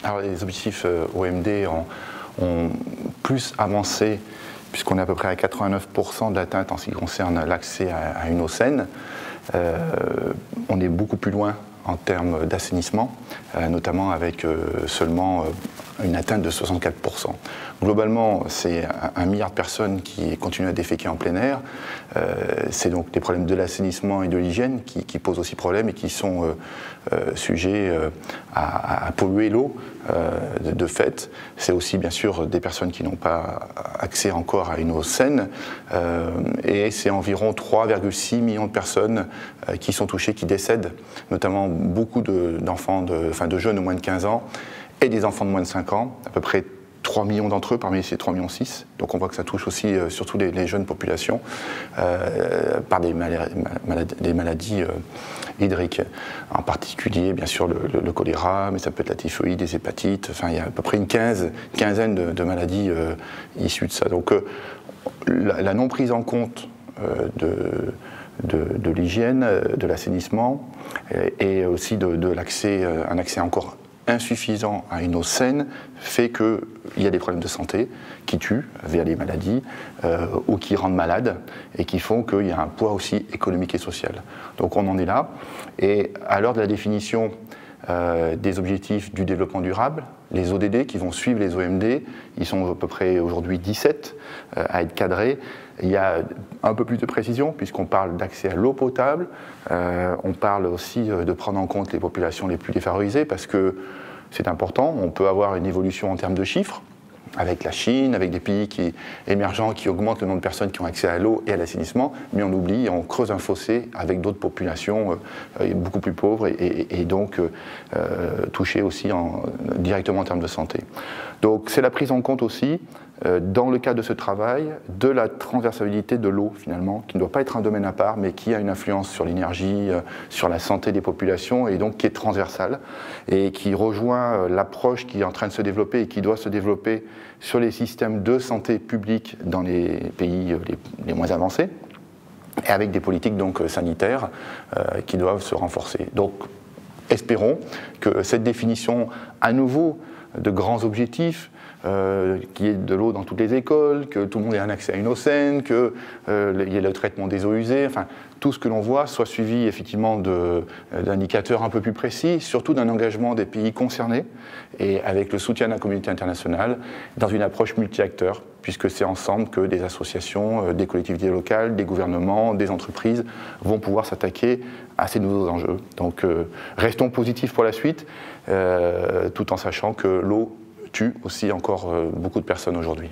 Alors les objectifs OMD ont plus avancé, puisqu'on est à peu près à 89% d'atteinte en ce qui concerne l'accès à une eau saine. On est beaucoup plus loin en termes d'assainissement, notamment avec seulement une atteinte de 64%. Globalement, c'est 1 milliard de personnes qui continuent à déféquer en plein air. C'est donc des problèmes de l'assainissement et de l'hygiène qui posent aussi problème et qui sont sujets à polluer l'eau de fait. C'est aussi bien sûr des personnes qui n'ont pas accès encore à une eau saine et c'est environ 3,6 millions de personnes qui sont touchées, qui décèdent, notamment beaucoup d'enfants, de jeunes de moins de 15 ans et des enfants de moins de 5 ans, à peu près 3 millions d'entre eux, parmi ces 3,6 millions. Donc on voit que ça touche aussi surtout les jeunes populations par des maladies hydriques. En particulier, bien sûr, le choléra, mais ça peut être la typhoïde, les hépatites. Enfin, il y a à peu près une quinzaine de maladies issues de ça. Donc la non prise en compte de l'hygiène, de l'assainissement et aussi de l'accès, un accès encore insuffisant à une eau saine fait qu'il y a des problèmes de santé qui tuent via les maladies ou qui rendent malades et qui font qu'il y a un poids aussi économique et social. Donc on en est là. Et à l'heure de la définition des objectifs du développement durable, les ODD qui vont suivre les OMD, ils sont à peu près aujourd'hui 17 à être cadrés. Il y a un peu plus de précision puisqu'on parle d'accès à l'eau potable, on parle aussi de prendre en compte les populations les plus défavorisées parce que c'est important, on peut avoir une évolution en termes de chiffres, avec la Chine, avec des pays émergents qui augmentent le nombre de personnes qui ont accès à l'eau et à l'assainissement, mais on oublie, on creuse un fossé avec d'autres populations beaucoup plus pauvres et donc touchées aussi directement en termes de santé. Donc c'est la prise en compte aussi, dans le cadre de ce travail, de la transversalité de l'eau finalement, qui ne doit pas être un domaine à part, mais qui a une influence sur l'énergie, sur la santé des populations, et donc qui est transversale, et qui rejoint l'approche qui est en train de se développer et qui doit se développer sur les systèmes de santé publique dans les pays les moins avancés, et avec des politiques donc sanitaires qui doivent se renforcer. Donc espérons que cette définition à nouveau de grands objectifs, qu'il y ait de l'eau dans toutes les écoles, que tout le monde ait un accès à une eau saine, qu'il y ait le traitement des eaux usées, enfin tout ce que l'on voit soit suivi effectivement d'indicateurs un peu plus précis, surtout d'un engagement des pays concernés et avec le soutien de la communauté internationale dans une approche multi-acteurs, puisque c'est ensemble que des associations, des collectivités locales, des gouvernements, des entreprises vont pouvoir s'attaquer à ces nouveaux enjeux. Donc restons positifs pour la suite, tout en sachant que l'eau tue aussi encore beaucoup de personnes aujourd'hui.